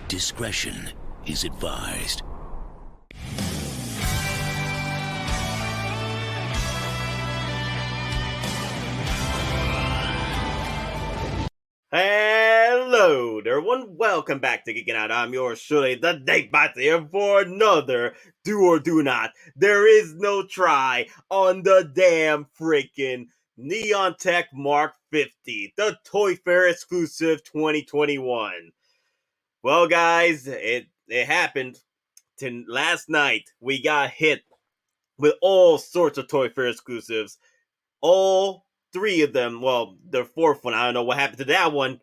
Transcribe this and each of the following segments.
Discretion is advised. Hello there, everyone. Welcome back to Geeking Out. I'm yours truly, the Datebot here for another Do or Do Not. There is no try on the damn freaking Neon Tech Mark 50, the Toy Fair exclusive 2021. Well, guys, it happened. Last night, we got hit with all sorts of Toy Fair exclusives. All three of them. Well, the fourth one, I don't know what happened to that one.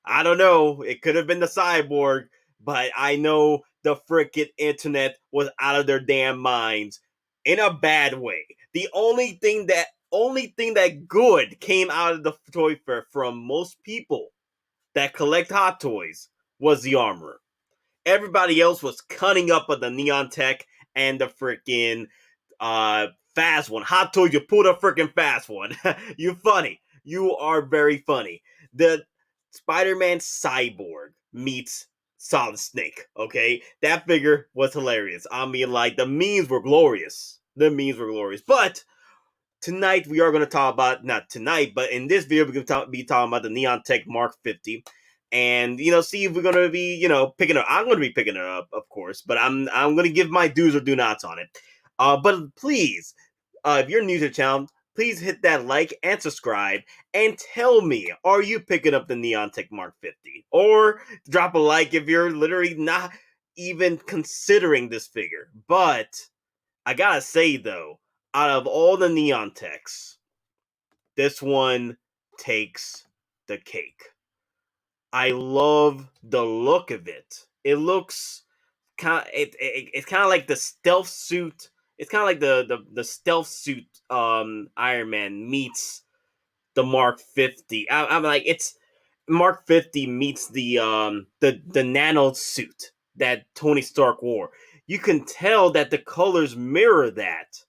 I don't know. It could have been the cyborg, but I know the frickin' internet was out of their damn minds in a bad way. The only thing that good came out of the Toy Fair from most people that collect Hot Toys was the armor. Everybody else was cutting up on the Neon Tech and the freaking fast one. Hot Toys, you pulled a freaking fast one. You funny. You are very funny. The Spider-Man Cyborg meets Solid Snake, okay? That figure was hilarious. I mean, like, the memes were glorious. But tonight we are going to talk about, not tonight, but in this video we're going to be talking about the Neon Tech Mark 50. And, see if we're going to be, picking it up. I'm going to be picking it up, of course, but I'm going to give my do's or do nots on it. But please, if you're new to the channel, please hit that like and subscribe and tell me, are you picking up the Neon Tech Mark 50? Or drop a like if you're literally not even considering this figure. But I gotta say though, out of all the Neon Techs, this one takes the cake. I love the look of it. It looks it's kind of like the stealth suit. It's kind of like the stealth suit Iron Man meets the Mark 50. I'm like, it's Mark 50 meets the nano suit that Tony Stark wore. You can tell that the colors mirror that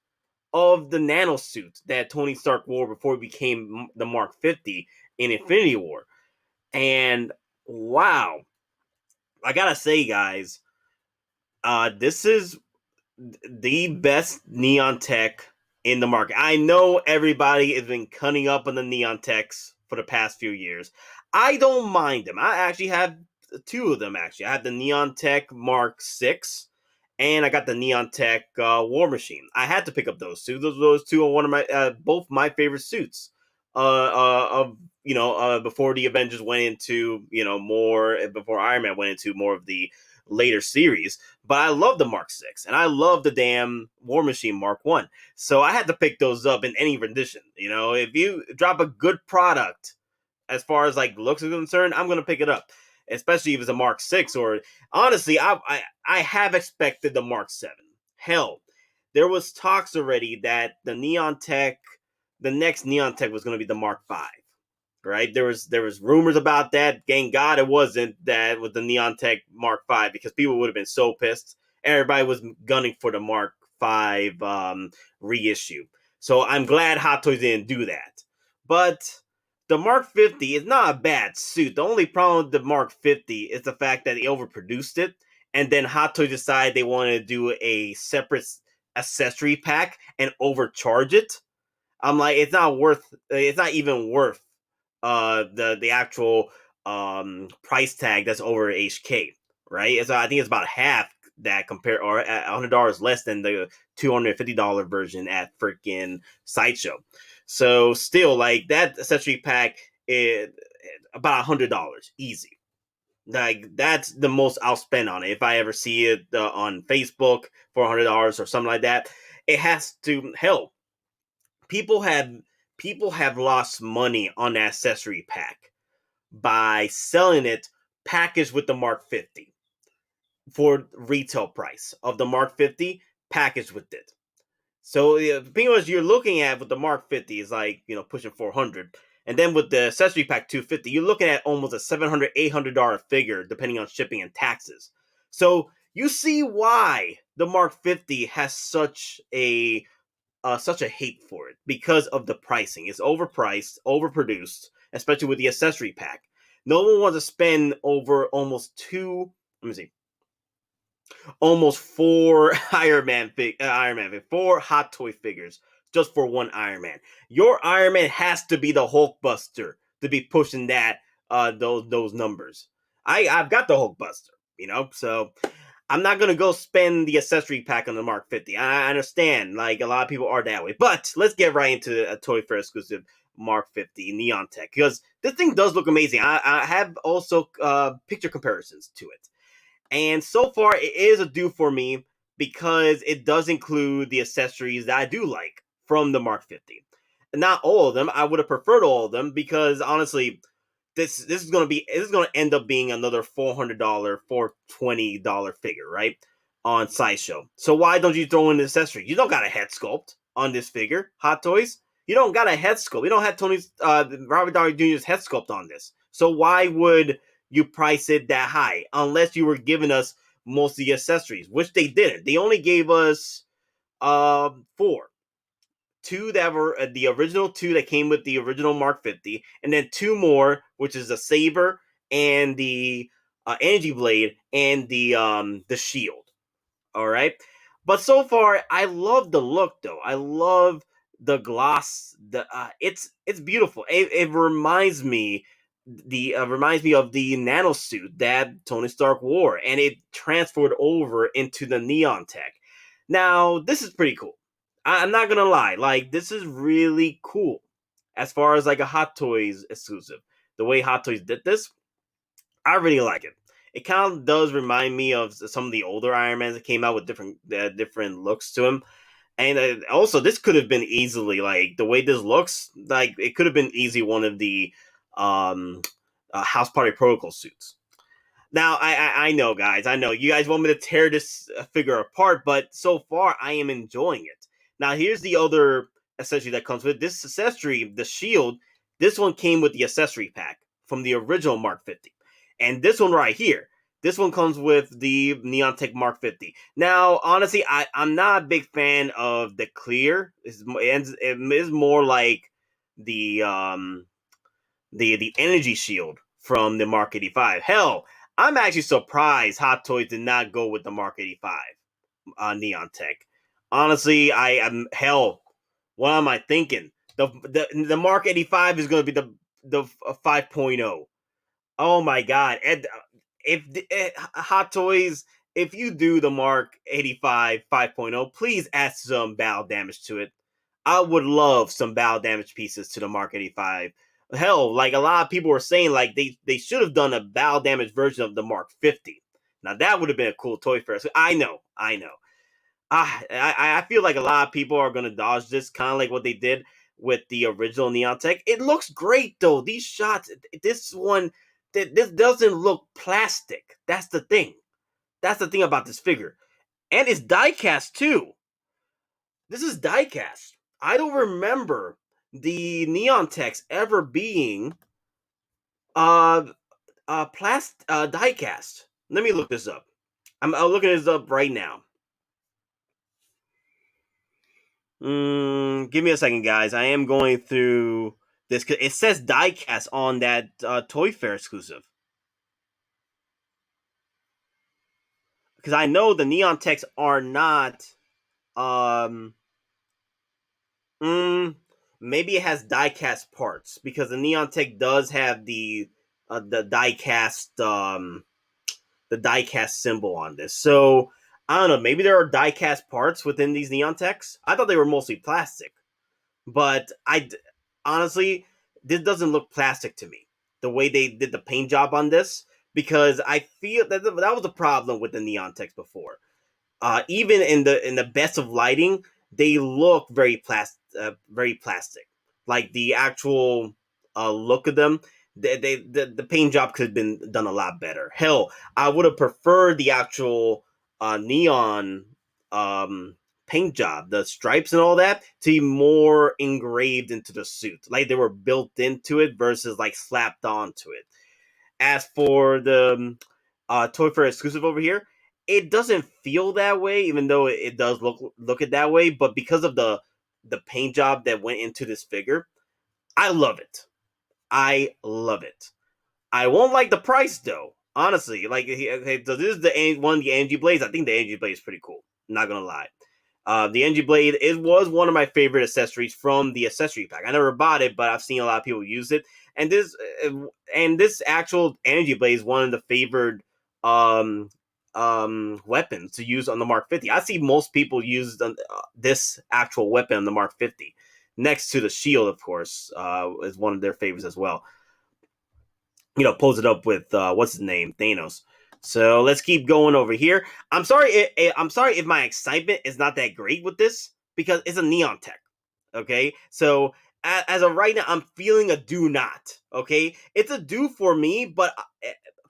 of the nano suit that Tony Stark wore before it became the Mark 50 in Infinity War. And wow, I gotta say, guys, this is the best Neon Tech in the market. I know everybody has been cutting up on the Neon Techs for the past few years. I don't mind them. I actually have two of them, actually. I have the Neon Tech Mark 6, and I got the Neon Tech War Machine. I had to pick up those two. Those two are one of my both my favorite suits. Of before the Avengers went into more, before Iron Man went into more of the later series. But I love the Mark 6, and I love the damn War Machine Mark 1. So I had to pick those up in any rendition. If you drop a good product as far as like looks are concerned, I'm gonna pick it up. Especially if it's a Mark 6, or honestly, I have expected the Mark 7. Hell, there was talks already that the next Neon Tech was gonna be the Mark 5. Right? There was rumors about that. Thank God it wasn't that with the Neon Tech Mark 5, because people would have been so pissed. Everybody was gunning for the Mark 5 reissue. So I'm glad Hot Toys didn't do that. But the Mark 50 is not a bad suit. The only problem with the Mark 50 is the fact that they overproduced it, and then Hot Toys decided they wanted to do a separate accessory pack and overcharge it. I'm like, it's not even worth the actual price tag that's over HK, right? So I think it's about half that, or $100 less than the $250 version at freaking Sideshow. So still, like, that accessory pack is about $100 easy. Like, that's the most I'll spend on it if I ever see it on Facebook for $100 or something like that. It has to help. People have lost money on the accessory pack by selling it packaged with the Mark 50 for retail price of the Mark 50 packaged with it. So pretty much you're looking at with the Mark 50 is like, pushing 400. And then with the accessory pack 250, you're looking at almost a $700, $800 figure depending on shipping and taxes. So you see why the Mark 50 has such a hate for it, because of the pricing. It's overpriced, overproduced, especially with the accessory pack. No one wants to spend over almost let me see, almost four four Hot Toy figures just for one Iron Man. Your Iron Man has to be the Hulkbuster to be pushing that those numbers. I've got the Hulkbuster, so I'm not gonna go spend the accessory pack on the Mark 50. I understand, like a lot of people are that way, but let's get right into a Toy Fair exclusive Mark 50 Neon Tech because this thing does look amazing. I have also picture comparisons to it. And so far, it is a do for me because it does include the accessories that I do like from the Mark 50. Not all of them. I would have preferred all of them because honestly, this is gonna end up being another $400, $420 figure, right? On Sideshow. So why don't you throw in the accessory? You don't got a head sculpt on this figure, Hot Toys. You don't got a head sculpt. You don't have Robert Downey Jr.'s head sculpt on this. So why would you price it that high unless you were giving us most of the accessories, which they didn't. They only gave us four. Two that were the original two that came with the original Mark 50, and then two more, which is the saber and the energy blade and the shield. All right, but so far I love the look though. I love the gloss. It's beautiful. It reminds me of the nano suit that Tony Stark wore, and it transferred over into the neon tech. Now, this is pretty cool. I'm not gonna lie, like this is really cool as far as like a Hot Toys exclusive. The way Hot Toys did this, I really like it. It kind of does remind me of some of the older Iron Mans that came out with different looks to him. And also, this could have been easily like the way this looks. Like it could have been easy one of the um, House Party Protocol suits. Now, I know, guys. I know you guys want me to tear this figure apart, but so far I am enjoying it. Now, here's the other accessory that comes with this accessory, the shield. This one came with the accessory pack from the original Mark 50, and this one right here. This one comes with the Neon Tech Mark 50. Now, honestly, I'm not a big fan of the clear. It is more like the the energy shield from the Mark 85. Hell, I'm actually surprised Hot Toys did not go with the Mark 85 Neon Tech. Honestly, I am hell. What am I thinking? The Mark 85 is going to be the 5.0. Oh my god! And if Hot Toys, if you do the Mark 85 5.0, please add some battle damage to it. I would love some battle damage pieces to the Mark 85. Hell, like a lot of people were saying, like they should have done a battle damage version of the Mark 50. Now that would have been a cool toy for us. I know. I feel like a lot of people are gonna dodge this, kind of like what they did with the original Neon Tech. It looks great though. These shots, this one, this doesn't look plastic. That's the thing. That's the thing about this figure, and it's diecast too. This is diecast. I don't remember the Neon Techs ever being uh diecast. Let me look this up. I'm looking this up right now. Give me a second, guys. I am going through this. It says diecast on that Toy Fair exclusive. Because I know the Neon Techs are not. Um, mm, Maybe it has diecast parts because the Neon Tech does have the diecast the diecast symbol on this. So I don't know. Maybe there are diecast parts within these Neon Techs. I thought they were mostly plastic. But honestly, this doesn't look plastic to me. The way they did the paint job on this, because I feel that that was a problem with the neon text before. Even in the best of lighting, they look very plastic. Like the actual look of them, the paint job could have been done a lot better. Hell, I would have preferred the actual neon paint job, the stripes and all that, to be more engraved into the suit, like they were built into it versus like slapped onto it. As for the Toy Fair exclusive over here, it doesn't feel that way, even though it does look it that way. But because of the paint job that went into this figure, I love it. I love it. I won't like the price though. Honestly, like, okay, so this is one of the energy blades. I think the energy blade is pretty cool. Not gonna lie. The energy blade, it was one of my favorite accessories from the accessory pack. I never bought it, but I've seen a lot of people use it. And this actual energy blade is one of the favored um weapons to use on the Mark 50. I see most people use this actual weapon on the Mark 50, next to the shield, of course, is one of their favorites as well. Pulls it up with what's his name, Thanos. So let's keep going over here. I'm sorry if my excitement is not that great with this because it's a neon tech. Okay, so as of right now, I'm feeling a do not. Okay, it's a do for me, but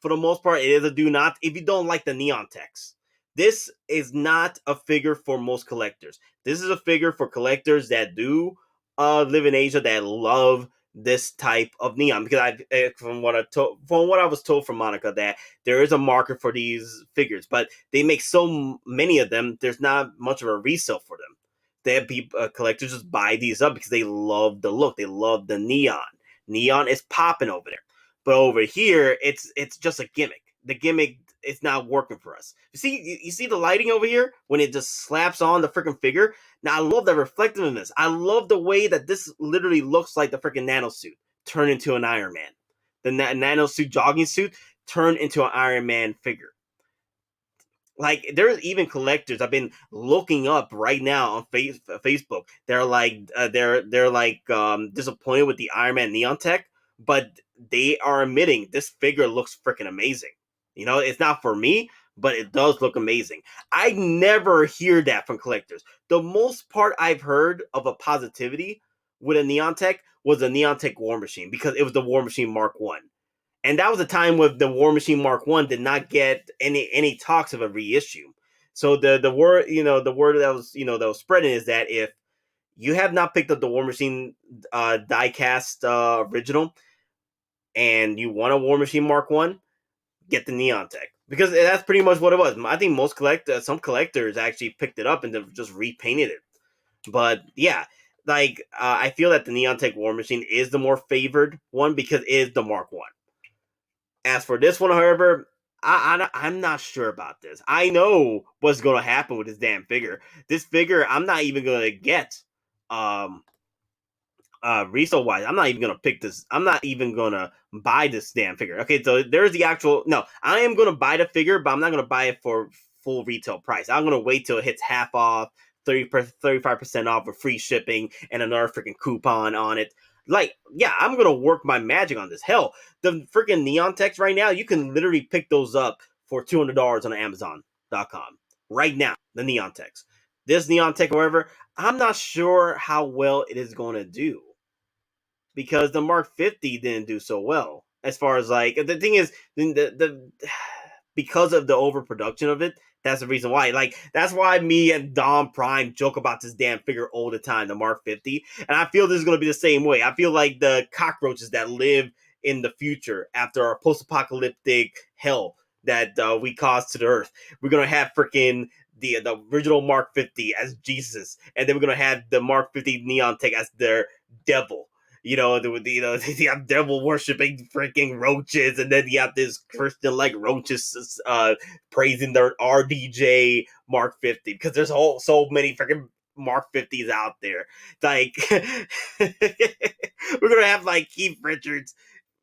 for the most part, it is a do not if you don't like the neon techs. This is not a figure for most collectors. This is a figure for collectors that do live in Asia, that love this type of neon, because from what I was told from Monica, that there is a market for these figures, but they make so many of them, there's not much of a resale for them. That people, collectors just buy these up because they love the look, they love the neon. Neon is popping over there, but over here, it's just a gimmick. The gimmick is not working for us. You see the lighting over here when it just slaps on the freaking figure. Now I love the reflectiveness. I love the way that this literally looks like the freaking nano suit turned into an Iron Man. The nano suit jogging suit turned into an Iron Man figure. Like, there's even collectors I've been looking up right now on Facebook. They're like disappointed with the Iron Man neon tech, but they are admitting this figure looks freaking amazing. It's not for me, but it does look amazing. I never hear that from collectors. The most part I've heard of a positivity with a neon tech was a neon tech War Machine, because it was the War Machine Mark 1. And that was a time when the War Machine Mark 1 did not get any talks of a reissue. So the word, that was spreading is that if you have not picked up the War Machine diecast original and you want a War Machine Mark 1, get the neon tech, because that's pretty much what it was. I think some collectors actually picked it up and they've just repainted it. But yeah, like, I feel that the neon tech War Machine is the more favored one because it is the Mark 1. As for this one, however, I'm not sure about this. I know what's going to happen with this damn figure. This figure, I'm not even going to get resale wise. I'm not even going to pick this. I'm not even going to buy this damn figure. Okay, so there's the actual. No, I am going to buy the figure, but I'm not going to buy it for full retail price. I'm going to wait till it hits half off, 35% off with free shipping and another freaking coupon on it. Like, yeah, I'm gonna work my magic on this. Hell, the freaking neon techs right now, you can literally pick those up for $200 on Amazon.com right now. The neon techs. This neon tech, however, I'm not sure how well it is going to do, because the Mark 50 didn't do so well. As far as, like, the thing is, the because of the overproduction of it, that's the reason why. Like, that's why me and Dom Prime joke about this damn figure all the time, the Mark 50. And I feel this is going to be the same way. I feel like the cockroaches that live in the future after our post-apocalyptic hell that we caused to the earth. We're going to have freaking the original Mark 50 as Jesus. And then we're going to have the Mark 50 Neon Tech as their devil. You have devil worshipping freaking roaches, and then you have this Christian like roaches praising their RDJ Mark 50, because there's so many freaking Mark 50s out there. Like, we're gonna have like Keith Richards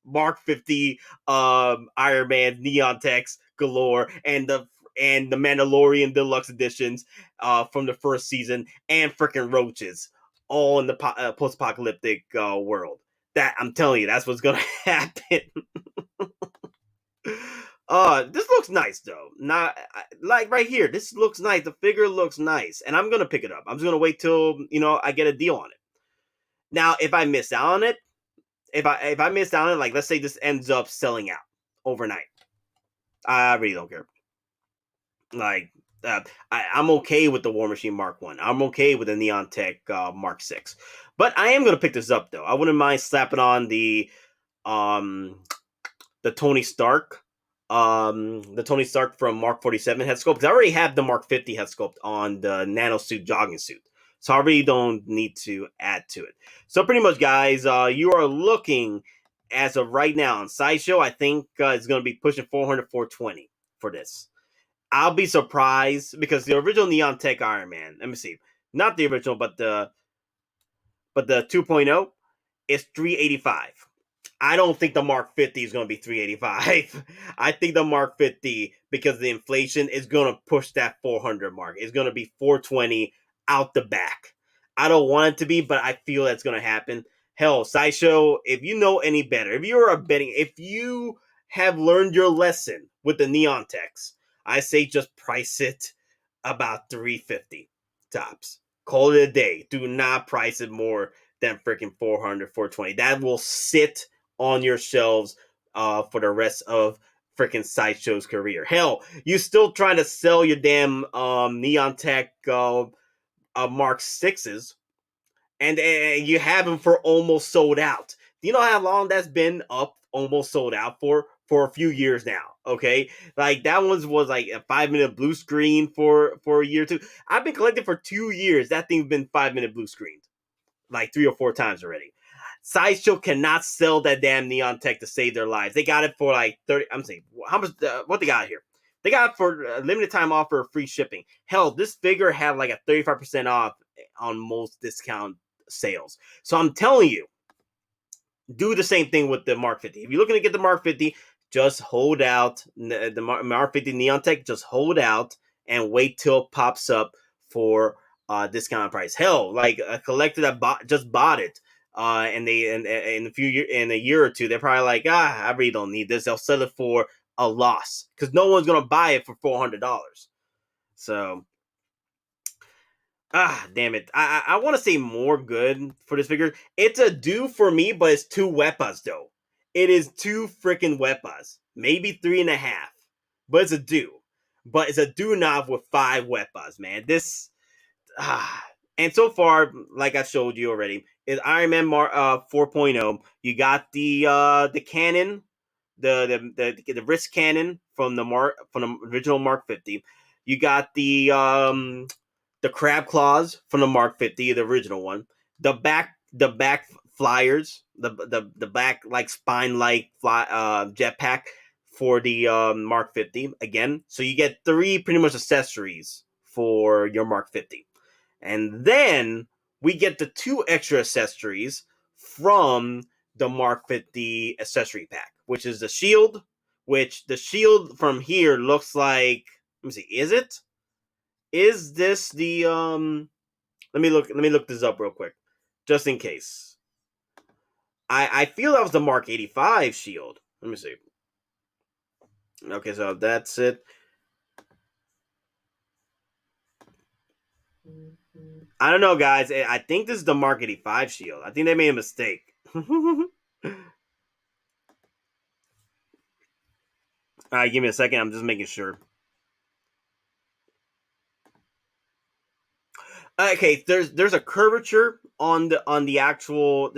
Mark 50 Iron Man neon text galore, and the Mandalorian deluxe editions from the first season, and freaking roaches, all in the post-apocalyptic world. That, I'm telling you, that's what's gonna happen. This looks nice though. Not like right here. This looks nice. The figure looks nice, and I'm gonna pick it up. I'm just gonna wait till I get a deal on it. Now, if I miss out on it, if I miss out on it, like, let's say this ends up selling out overnight, I really don't care. Like, I'm okay with the War Machine Mark 1. I'm okay with the Neon Tech Mark 6. But I am going to pick this up, though. I wouldn't mind slapping on the Tony Stark. The Tony Stark from Mark 47 head sculpt. Because I already have the Mark 50 head sculpt on the nano suit jogging suit. So I really don't need to add to it. So pretty much, guys, you are looking as of right now on Sideshow, I think it's going to be pushing 400, 420 for this. I'll be surprised because the original Neon Tech Iron Man, let me see, not the original, but the 2.0 is 385. I don't think the Mark 50 is going to be 385. I think the Mark 50, because the inflation, is going to push that 400 mark. It's going to be 420 out the back. I don't want it to be, but I feel that's going to happen. Hell, Sideshow, if you know any better, if you have learned your lesson with the Neon Techs, I say just price it about 350 tops. Call it a day. Do not price it more than freaking 400, 420. That will sit on your shelves for the rest of freaking Sideshow's career. Hell, you still trying to sell your damn Neon Tech Mark 6s, and you have them for almost sold out. Do you know how long that's been up, almost sold out for? For a few years now, okay? Like, that one was like a 5-minute blue screen for a year or two. I've been collecting for 2 years. That thing's been 5-minute blue screened like 3 or 4 times already. Sideshow cannot sell that damn Neon Tech to save their lives. They got it for like 30. I'm saying, how much? What they got here? They got it for a limited time offer of free shipping. Hell, this figure had like a 35% off on most discount sales. So I'm telling you, do the same thing with the Mark 50. If you're looking to get the Mark 50, just hold out. The Mark 50 Neon Tech, just hold out and wait till it pops up for discount price. Hell, like a collector that just bought it, and they in a year or two, they're probably like, I really don't need this. They'll sell it for a loss because no one's gonna buy it for $400. So, damn it. I want to say more good for this figure. It's a do for me, but it's 2 weapons though. It is 2 freaking weapons, maybe 3.5, but it's a do. But it's a do not with 5 weapons, man. This and so far, like I showed you already, is Iron Man 4.0. You got the cannon, the wrist cannon from the original Mark 50. You got the crab claws from the Mark 50, the original one. The back flyers, the back like spine like fly jetpack for the Mark 50 again. So you get 3 pretty much accessories for your Mark 50. And then we get the 2 extra accessories from the Mark 50 accessory pack, which is the shield, which the shield from here looks like, let me see, is it? Is this the let me look this up real quick. Just in case. I feel that was the Mark 85 shield. Let me see. Okay, so that's it. I don't know, guys. I think this is the Mark 85 shield. I think they made a mistake. Alright, give me a second. I'm just making sure. Okay, there's a curvature on the actual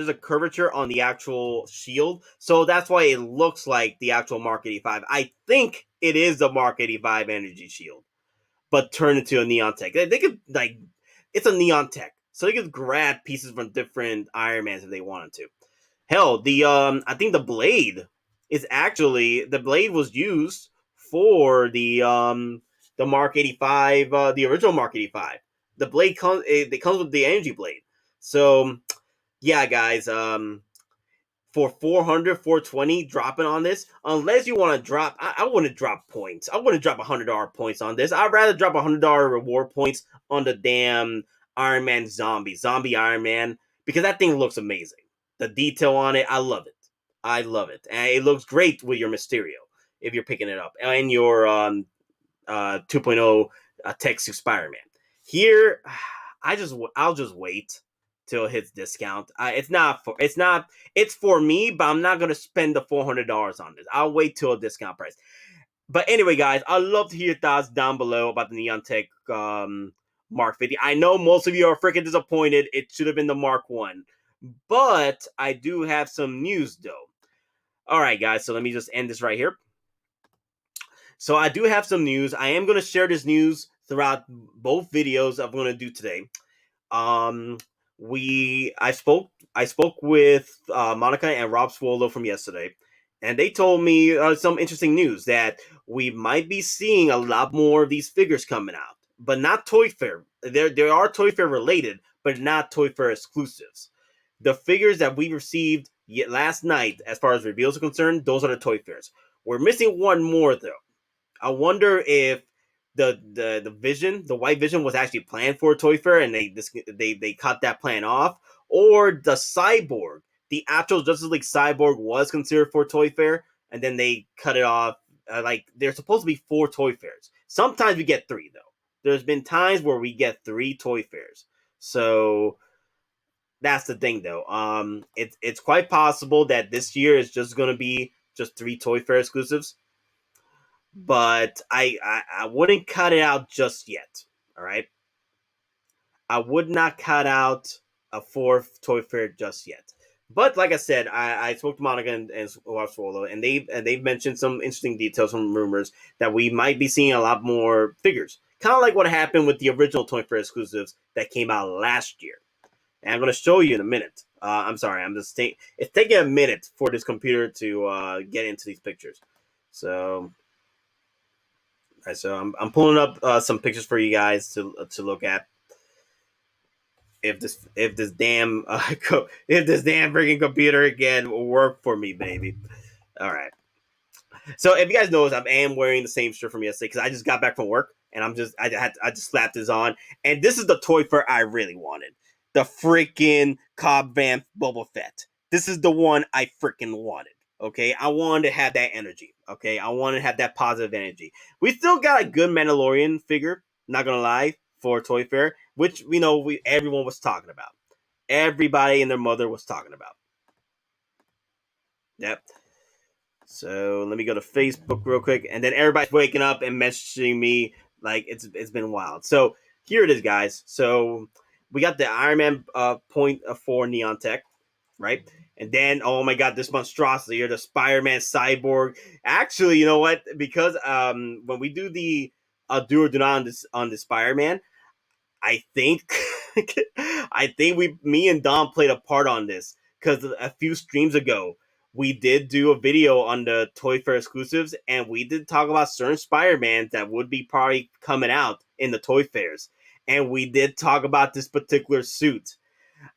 shield, so that's why it looks like the actual Mark 85. I think it is the Mark 85 energy shield, but turn into a neon tech. They could like, it's a neon tech, so they could grab pieces from different Iron Mans if they wanted to. Hell, I think the blade was used for the Mark 85, the original Mark 85. The blade comes with the energy blade. So yeah, guys, for 400, 420 dropping on this, unless you want to drop, I wouldn't drop points. I wouldn't drop $100 points on this. I'd rather drop $100 reward points on the damn Iron Man zombie Iron Man, because that thing looks amazing. The detail on it, I love it. I love it. And it looks great with your Mysterio if you're picking it up, and your 2.0 Tech Suit Spider-Man. Here, I'll just wait till it hits discount. It's for me, but I'm not gonna spend the $400 on this. I'll wait till a discount price. But anyway, guys, I'd love to hear your thoughts down below about the Neon Tech Mark 50. I know most of you are freaking disappointed. It should have been the Mark 1. But I do have some news, though. Alright, guys, so let me just end this right here. So I do have some news. I am going to share this news throughout both videos I'm going to do today. I spoke with Monica and Rob Swallow from yesterday, and they told me some interesting news that we might be seeing a lot more of these figures coming out, but not Toy Fair. There are Toy Fair related, but not Toy Fair exclusives. The figures that we received last night, as far as reveals are concerned, those are the Toy Fairs. We're missing one more though. I wonder if the vision, the white vision, was actually planned for a Toy Fair, and they cut that plan off, or the cyborg, the actual Justice League cyborg, was considered for Toy Fair, and then they cut it off. Like there's supposed to be 4 Toy Fairs. Sometimes we get 3 though. There's been times where we get 3 Toy Fairs. So that's the thing though. It's quite possible that this year is just gonna be just 3 Toy Fair exclusives, but I wouldn't cut it out just yet. All right, I would not cut out a 4th Toy Fair just yet. But like I said, I spoke to Monica and Swallow, and they've mentioned some interesting details from rumors that we might be seeing a lot more figures, kind of like what happened with the original Toy Fair exclusives that came out last year. And I'm going to show you in a minute. I'm sorry, it's taking a minute for this computer to get into these pictures. So right, so I'm pulling up some pictures for you guys to look at. If this damn if this damn freaking computer again will work for me, baby. All right. So if you guys notice, I am wearing the same shirt from yesterday because I just got back from work and I just slapped this on, and this is the Toy Fair I really wanted. The freaking Cobb Vanth Boba Fett. This is the one I freaking wanted. Okay, I wanted to have that energy. Okay, I wanted to have that positive energy. We still got a good Mandalorian figure. Not gonna lie, for Toy Fair, which everyone was talking about. Everybody and their mother was talking about. Yep. So let me go to Facebook real quick, and then everybody's waking up and messaging me like it's been wild. So here it is, guys. So we got the Iron Man point four neon tech, right? And then, oh my god, this monstrosity here, the Spider-Man cyborg. Actually, you know what? Because when we do the do or do not on the Spider-Man, I think me and Dom played a part on this because a few streams ago we did do a video on the Toy Fair exclusives, and we did talk about certain Spider-Mans that would be probably coming out in the Toy Fairs, and we did talk about this particular suit.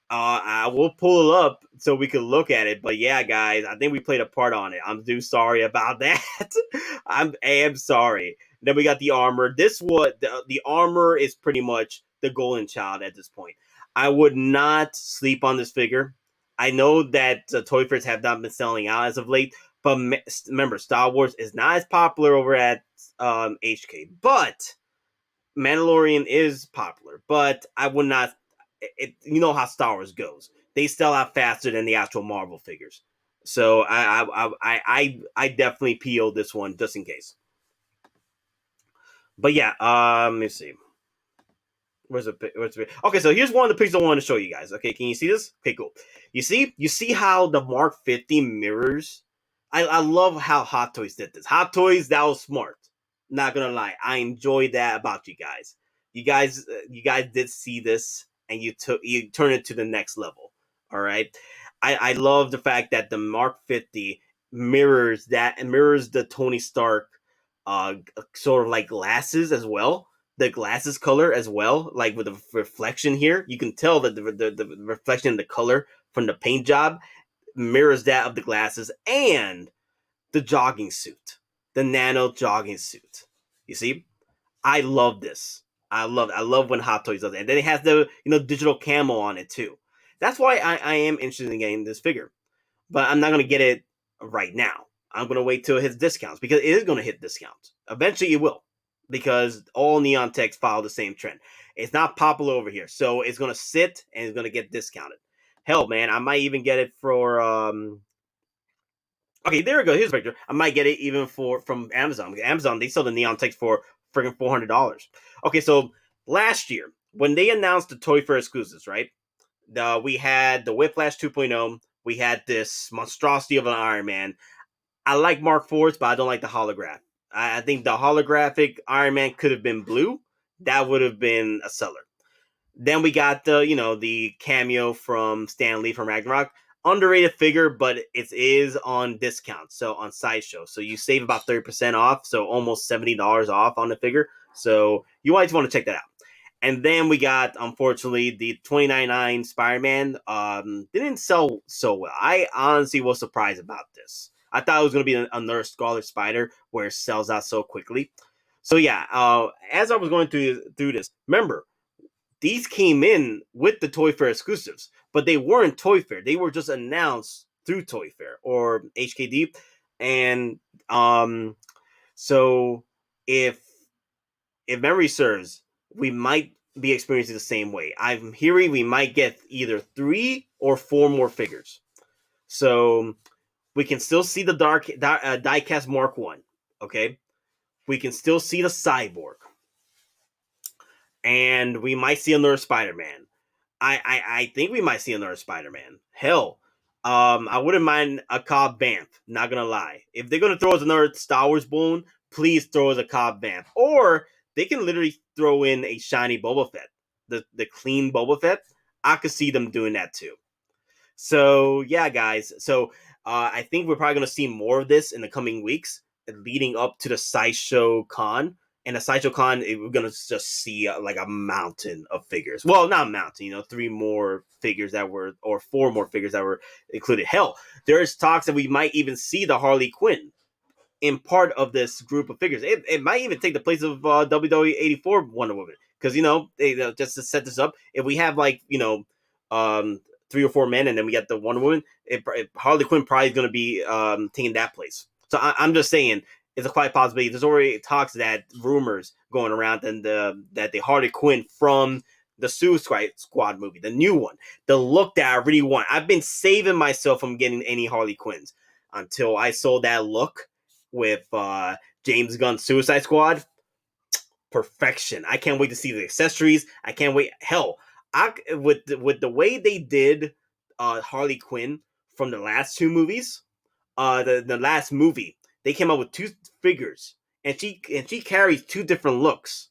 I will pull it up so we can look at it. But yeah, guys, I think we played a part on it. I'm too sorry about that. I am sorry. Then we got the armor. The armor is pretty much the golden child at this point. I would not sleep on this figure. I know that Toy Fairs have not been selling out as of late, but remember, Star Wars is not as popular over at HK. But Mandalorian is popular. But I would not. You know how Star Wars goes. They sell out faster than the actual Marvel figures. So I definitely PO'd this one just in case. But yeah, let me see. Where's the okay? So here's one of the pictures I want to show you guys. Okay, can you see this? Okay, cool. You see how the Mark 50 mirrors. I love how Hottoys did this. Hottoys, that was smart. Not gonna lie, I enjoyed that about you guys. You guys did see this, and you turn it to the next level. All right, I love the fact that the Mark 50 mirrors that and mirrors the Tony Stark, sort of like glasses as well, the glasses color as well, like with the reflection here. You can tell that the reflection in the color from the paint job mirrors that of the glasses and the jogging suit, the nano jogging suit. You see, I love this. I love when Hot Toys does it. And then it has the digital camo on it too. That's why I am interested in getting this figure. But I'm not gonna get it right now. I'm gonna wait till it hits discounts because it is gonna hit discounts. Eventually it will. Because all neon techs follow the same trend. It's not popular over here. So it's gonna sit and it's gonna get discounted. Hell man, I might even get it for okay, there we go. Here's a picture. I might get it even from Amazon. Amazon, they sell the neon text for friggin' $400. Okay, so last year when they announced the Toy Fair exclusives, right? We had the Whiplash 2.0. We had this monstrosity of an Iron Man. I like Mark IVs, but I don't like the holograph. I think the holographic Iron Man could have been blue. That would have been a seller. Then we got the cameo from Stan Lee from Ragnarok. Underrated figure, but it is on discount, so on Sideshow. So you save about 30% off, so almost $70 off on the figure. So you might want to check that out. And then we got, unfortunately, the 2099 Spider-Man. Didn't sell so well. I honestly was surprised about this. I thought it was going to be another Scarlet Spider where it sells out so quickly. So yeah, as I was going through this, remember, these came in with the Toy Fair exclusives, but they weren't Toy Fair. They were just announced through Toy Fair or HKD. And so if memory serves, we might be experiencing the same way. I'm hearing we might get either 3 or 4 more figures. So we can still see the diecast Mark 1, okay? We can still see the Cyborg. And we might see another Spider-Man. I think we might see another Spider-Man. Hell, I wouldn't mind a Cobb Vanth, not gonna lie. If they're gonna throw us another Star Wars balloon, please throw us a Cobb Vanth. Or they can literally throw in a shiny Boba Fett. The clean Boba Fett. I could see them doing that too. So yeah, guys. So I think we're probably gonna see more of this in the coming weeks, leading up to the Sideshow Con. And the Sideshow Con, we're gonna just see like a mountain of figures. Well, not a mountain, 3 more figures or 4 more figures that were included. Hell, there's talks that we might even see the Harley Quinn in part of this group of figures. It might even take the place of WWE 84 Wonder Woman. Because, just to set this up, if we have 3 or 4 men and then we get the Wonder Woman, Harley Quinn probably is going to be taking that place. So I'm just saying, it's a quite possibility. There's already talks that rumors going around that the Harley Quinn from the Suicide Squad movie, the new one, the look that I really want. I've been saving myself from getting any Harley Quinns until I saw that look with James Gunn's Suicide Squad. Perfection. I can't wait to see the accessories. I can't wait. Hell, with the way they did Harley Quinn from the last 2 movies, the last movie, they came out with 2 figures, and she carries 2 different looks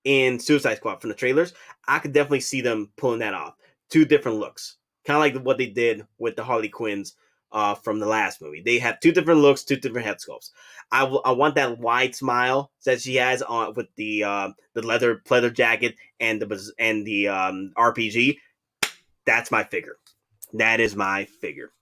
in Suicide Squad from the trailers. I could definitely see them pulling that off. 2 different looks, kind of like what they did with the Harley Quinns from the last movie. They have 2 different looks, 2 different head sculpts. I want that wide smile that she has on with the leather jacket and the RPG. That's my figure. That is my figure.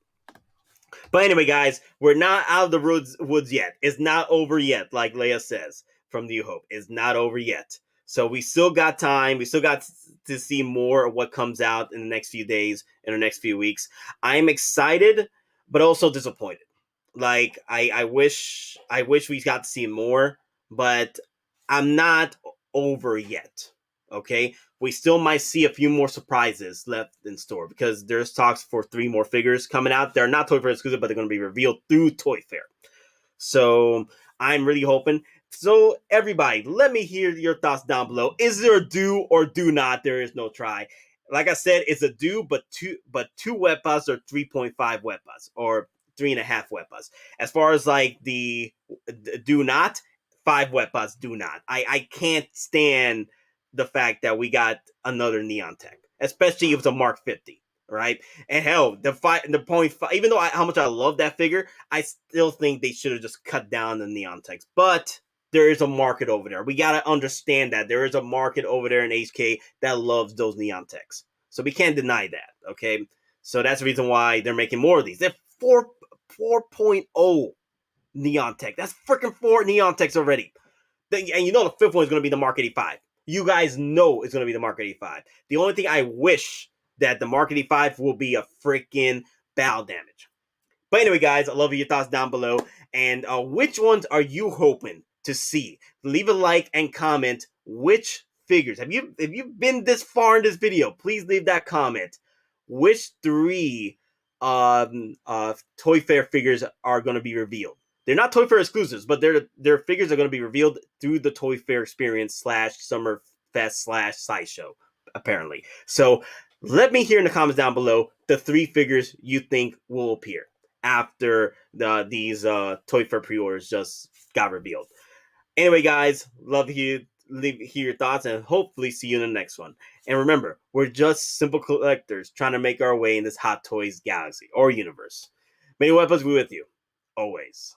But anyway, guys, we're not out of the woods yet. It's not over yet, like Leia says from New Hope. It's not over yet. So we still got time. We still got to see more of what comes out in the next few days, in the next few weeks. I am excited, but also disappointed. Like I wish we got to see more, but I'm not over yet. Okay, we still might see a few more surprises left in store because there's talks for 3 more figures coming out. They're not Toy Fair exclusive, but they're going to be revealed through Toy Fair. So I'm really hoping. So everybody, let me hear your thoughts down below. Is there a do or do not? There is no try. Like I said, it's a do, but two weapons or 3.5 weapons or 3.5 weapons. As far as like the do not, 5 weapons do not. I can't stand the fact that we got another Neon Tech, especially if it's a Mark 50, right? And hell, the 0.5, even though how much I love that figure, I still think they should have just cut down the Neon Techs. But there is a market over there. We got to understand that there is a market over there in HK that loves those Neon Techs. So we can't deny that, okay? So that's the reason why they're making more of these. They're 4.0 Neon Tech. That's freaking 4 Neon Techs already. And you know the 5th one is going to be the Mark 85. You guys know it's going to be the Mark 85. The only thing I wish that the Mark 85 will be a freaking battle damage. But anyway, guys, I love your thoughts down below. And which ones are you hoping to see? Leave a like and comment which figures. If you've been this far in this video, please leave that comment. Which 3 Toy Fair figures are going to be revealed? They're not Toy Fair exclusives, but their figures are going to be revealed through the Toy Fair experience / Summer Fest / Sideshow, apparently. So let me hear in the comments down below the 3 figures you think will appear after these Toy Fair pre-orders just got revealed. Anyway, guys, love you hear your thoughts and hopefully see you in the next one. And remember, we're just simple collectors trying to make our way in this Hot Toys galaxy or universe. May weapons be with you always.